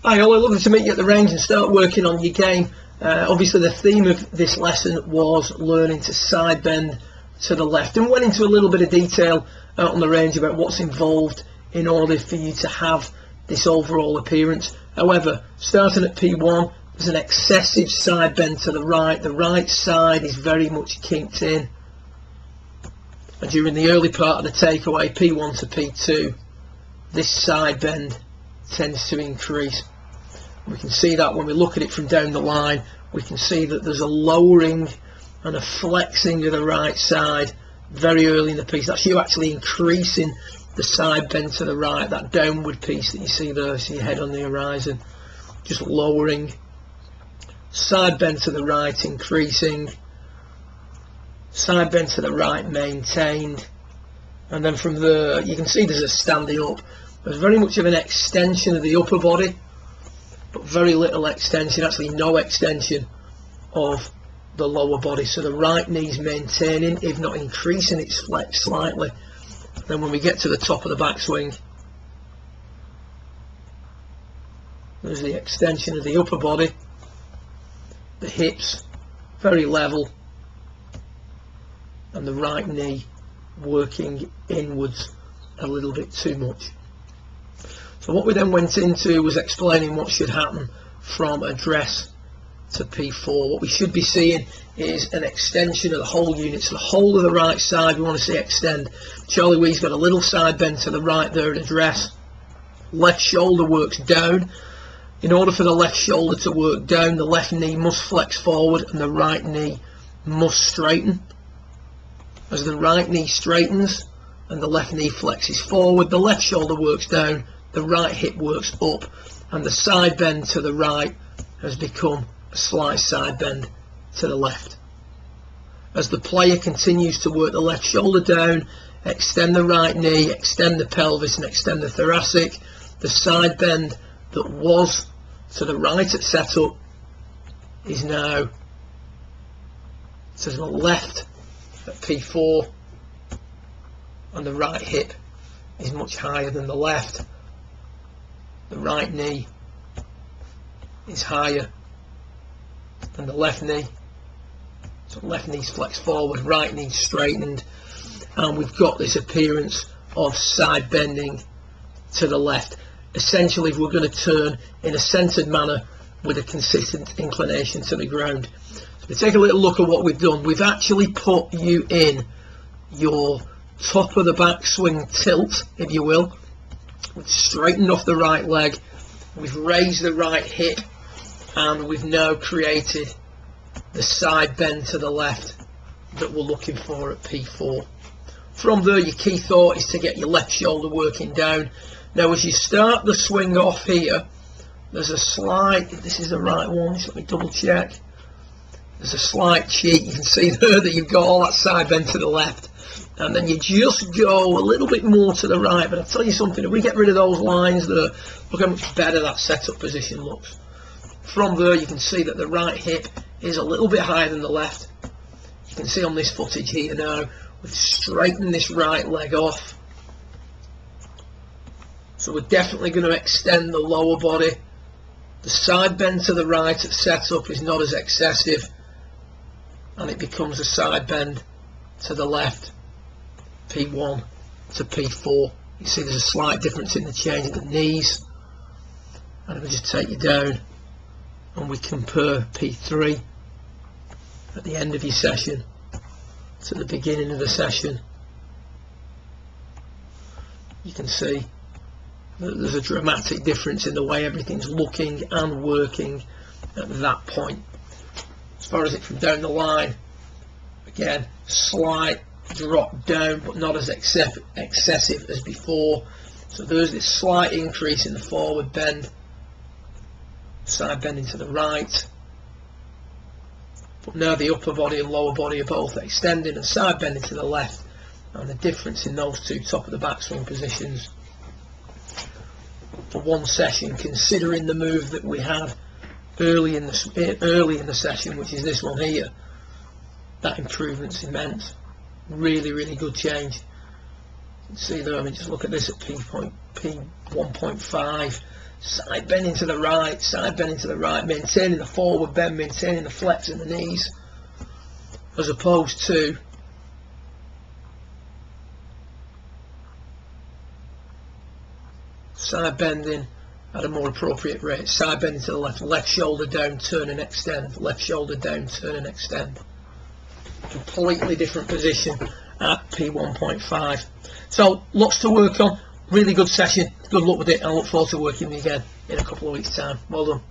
Hi Ollie, lovely to meet you at the range and start working on your game. Obviously the theme of this lesson was learning to side bend to the left, and went into a little bit of detail out on the range about what's involved in order for you to have this overall appearance. However, starting at P1, there's an excessive side bend to the right side is very much kinked in, and during the early part of the takeaway, P1 to P2, this side bend tends to increase. We can see that when we look at it from down the line. We can see that there's a lowering and a flexing of the right side very early in the piece. That's you actually increasing the side bend to the right, that downward piece that you see there, see your head on the horizon, just lowering, side bend to the right increasing, side bend to the right maintained, and then from there you can see there's a standing up. There's very much of an extension of the upper body, but very little extension, actually no extension of the lower body. So the right knee's maintaining, if not increasing its flex slightly. Then when we get to the top of the backswing, there's the extension of the upper body, the hips very level, and the right knee working inwards a little bit too much. So what we then went into was explaining what should happen from address to P4. What we should be seeing is an extension of the whole unit. So the whole of the right side we want to see extend. Charlie Wee's got a little side bend to the right there at address. Left shoulder works down. In order for the left shoulder to work down, the left knee must flex forward and the right knee must straighten. As the right knee straightens and the left knee flexes forward, the left shoulder works down, the right hip works up, and the side bend to the right has become a slight side bend to the left. As the player continues to work the left shoulder down, extend the right knee, extend the pelvis and extend the thoracic, the side bend that was to the right at setup is now to the left at P4, and the right hip is much higher than the left. The right knee is higher than the left knee. So left knee's flexed forward, right knee's straightened, and we've got this appearance of side bending to the left. Essentially, if we're going to turn in a centered manner with a consistent inclination to the ground. So we take a little look at what we've done. We've actually put you in your top of the backswing tilt, if you will. We've straightened off the right leg, we've raised the right hip, and we've now created the side bend to the left that we're looking for at P4. From there, your key thought is to get your left shoulder working down. Now as you start the swing off here, there's a slight, this is the right one, just let me double check, there's a slight cheat, you can see there that you've got all that side bend to the left, and then you just go a little bit more to the right. But I'll tell you something, if we get rid of those lines there, look how much better that setup position looks. From there you can see that the right hip is a little bit higher than the left. You can see on this footage here now, we've straightened this right leg off. So we're definitely going to extend the lower body. The side bend to the right at setup is not as excessive, and it becomes a side bend to the left, P1 to P4. You see there's a slight difference in the change of the knees. And if we just take you down and we compare P3 at the end of your session to the beginning of the session, you can see that there's a dramatic difference in the way everything's looking and working at that point. As far as it from down the line, again, slight drop down, but not as excessive as before. So there's this slight increase in the forward bend, side bending to the right, but now the upper body and lower body are both extending and side bending to the left, and the difference in those two top of the backswing positions for one session, considering the move that we had early in the session, which is this one here, that improvement's immense. Really good change. You can see there, I mean, just look at this at P1.5, side bending to the right, side bending to the right, maintaining the forward bend, maintaining the flex in the knees, as opposed to side bending at a more appropriate rate. Side bending to the left, left shoulder down, turn and extend, left shoulder down, turn and extend. Completely different position at P1.5. So lots to work on. Really good session. Good luck with it. I look forward to working with you again in a couple of weeks' time. Well done.